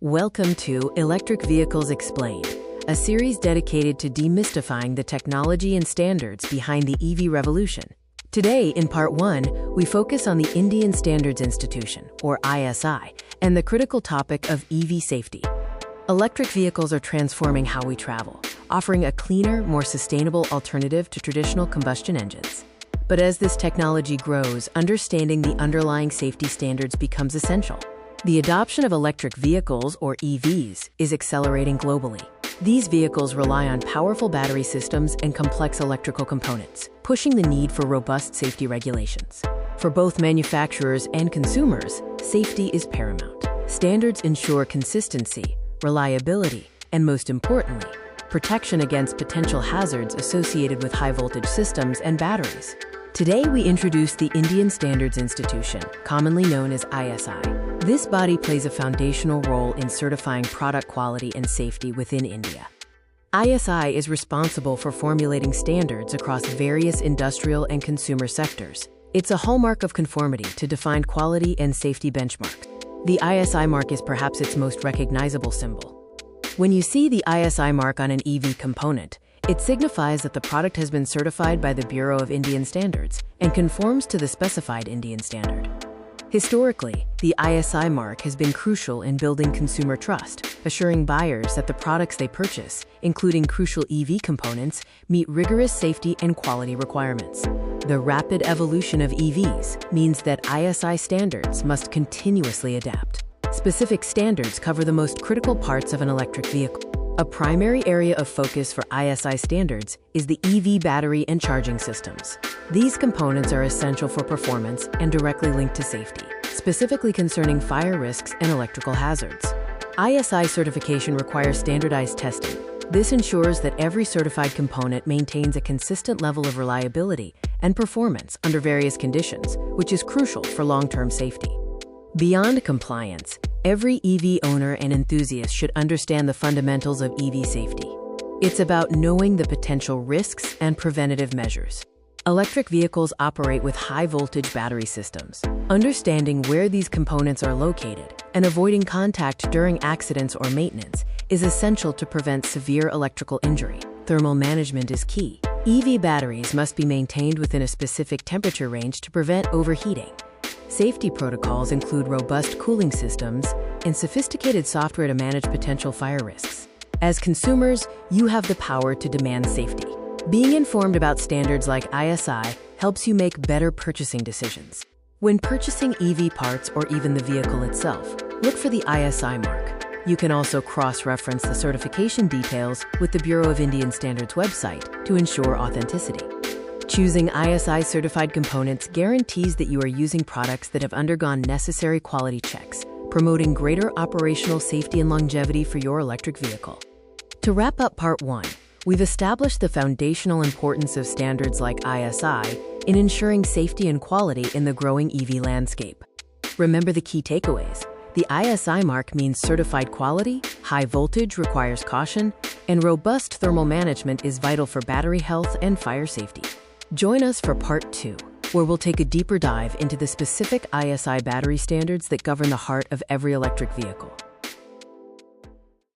Welcome to Electric Vehicles Explained, a series dedicated to demystifying the technology and standards behind the EV revolution. Today, in Part 1, we focus on the Indian Standards Institution, or ISI, and the critical topic of EV safety. Electric vehicles are transforming how we travel, offering a cleaner, more sustainable alternative to traditional combustion engines. But as this technology grows, understanding the underlying safety standards becomes essential. The adoption of electric vehicles, or EVs, is accelerating globally. These vehicles rely on powerful battery systems and complex electrical components, pushing the need for robust safety regulations. For both manufacturers and consumers, safety is paramount. Standards ensure consistency, reliability, and most importantly, protection against potential hazards associated with high-voltage systems and batteries. Today, we introduce the Indian Standards Institution, commonly known as ISI. This body plays a foundational role in certifying product quality and safety within India. ISI is responsible for formulating standards across various industrial and consumer sectors. It's a hallmark of conformity to defined quality and safety benchmarks. The ISI mark is perhaps its most recognizable symbol. When you see the ISI mark on an EV component, it signifies that the product has been certified by the Bureau of Indian Standards and conforms to the specified Indian standard. Historically, the ISI mark has been crucial in building consumer trust, assuring buyers that the products they purchase, including crucial EV components, meet rigorous safety and quality requirements. The rapid evolution of EVs means that ISI standards must continuously adapt. Specific standards cover the most critical parts of an electric vehicle. A primary area of focus for ISI standards is the EV battery and charging systems. These components are essential for performance and directly linked to safety, specifically concerning fire risks and electrical hazards. ISI certification requires standardized testing. This ensures that every certified component maintains a consistent level of reliability and performance under various conditions, which is crucial for long-term safety. Beyond compliance, every EV owner and enthusiast should understand the fundamentals of EV safety. It's about knowing the potential risks and preventative measures. Electric vehicles operate with high-voltage battery systems. Understanding where these components are located and avoiding contact during accidents or maintenance is essential to prevent severe electrical injury. Thermal management is key. EV batteries must be maintained within a specific temperature range to prevent overheating. Safety protocols include robust cooling systems and sophisticated software to manage potential fire risks. As consumers, you have the power to demand safety. Being informed about standards like ISI helps you make better purchasing decisions. When purchasing EV parts or even the vehicle itself, look for the ISI mark. You can also cross-reference the certification details with the Bureau of Indian Standards website to ensure authenticity. Choosing ISI-certified components guarantees that you are using products that have undergone necessary quality checks, promoting greater operational safety and longevity for your electric vehicle. To wrap up Part 1, we've established the foundational importance of standards like ISI in ensuring safety and quality in the growing EV landscape. Remember the key takeaways. The ISI mark means certified quality, high voltage requires caution, and robust thermal management is vital for battery health and fire safety. Join us for Part 2, where we'll take a deeper dive into the specific ISI battery standards that govern the heart of every electric vehicle.